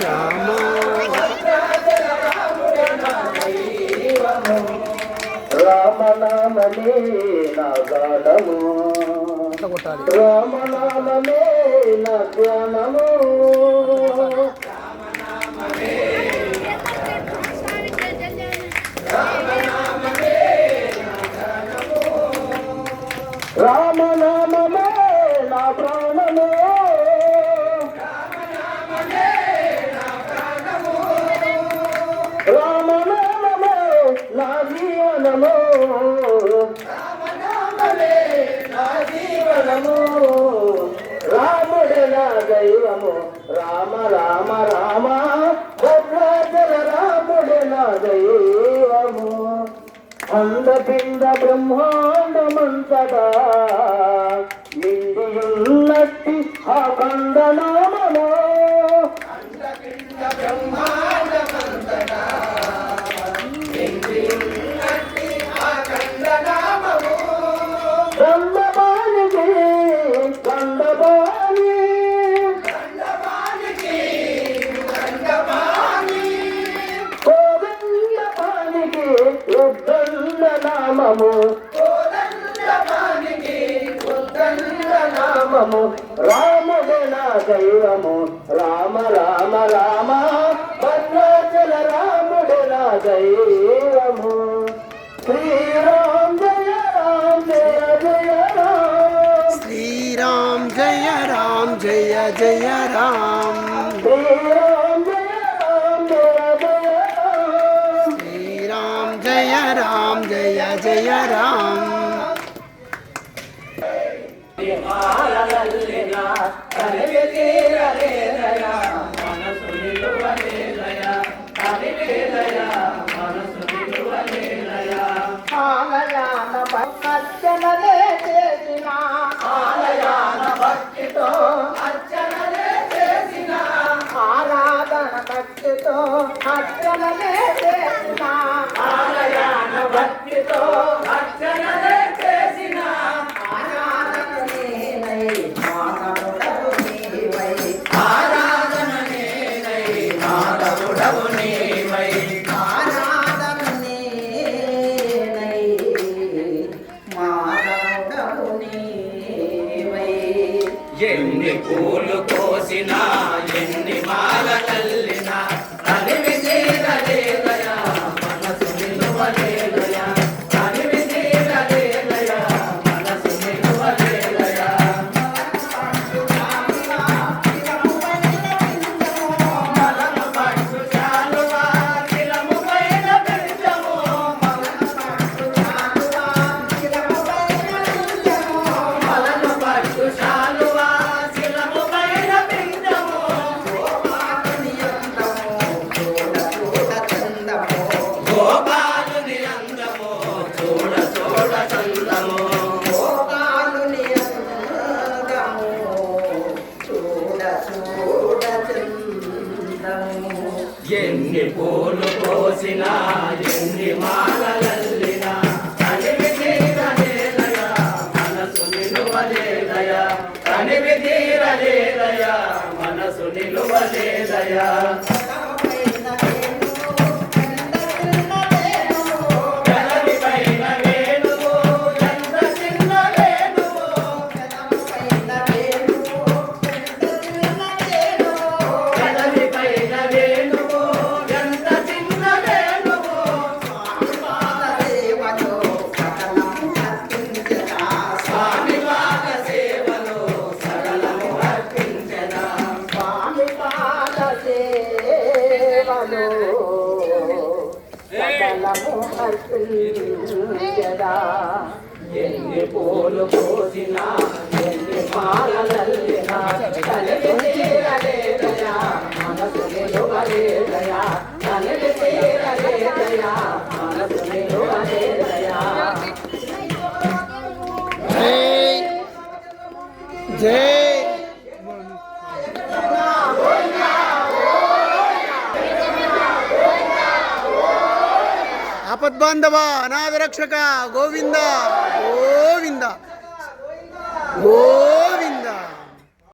రామ రామనామమే నా గానము రామనామమే నా ధ్యానము రామనామమే నా ప్రాణము రామనామమే నా జీవనము రాముడే నా దైవము రామ రామ రామ భద్రాచల రాముడే నా దైవము అండపిండ బ్రహ్మాండమంతటా నిండియున్నట్టి ఆ కందనామము కందబానికి కందబాని కోదండపానికి ఉద్దండ నామము రాముడే నా దైవము రామ రామ రామ భద్రాచల రాముడే నా దైవము శ్రీరామ్ జయ రామ్ జయ జయ రామ్ శ్రీరామ్ జయ రామ్ జయ జయ రామ్ శ్రీరామ్ జయ రామ్ జయ జయ రామ్ శ్రీరామ్ జయ రామ్ జయ జయ రామ్ అర్చనలే చేసిన ఆలయాన భక్తితో అర్చనలే చేసిన ఆరాధన భక్తితో అర్చనలే చేసిన ఆలయాన భక్తితో అర్చనలే చేసిన ఆరాధన నేనై మానవుడవు నీవై ఆరాధన నేనై మానవుడవు నీవై ఎన్ని పూలు కోసినా ఎన్ని మాల కల్లినా తనివి తీరలేదయా మనసు నిలువలేదయా తనివి తీరలేదయా మనసు నిలువలేదయా మలను పట్టు చాలువా శిలము పైన పెంచము మలను పట్టు చాలువా శిలము పైన పెంచము మలను పట్టు చాలువా ఎన్ని పూలు కోసినా ఎన్ని మాలలల్లినా తనివి తీరలేదయా మనసు నిలువలేదయా తనివి తీరలేదయా మనసు నిలువలేదయా ఎన్ని పూలు కోసినా ఎన్ని మాలలల్లినా తనివి తీరలేదయా మనసు నిలువలేదయా తనివి తీరలేదయా మనసు నిలువలేదయా జై ఆపద్బాంధవ అనాథ రక్షక గోవింద గోవింద గో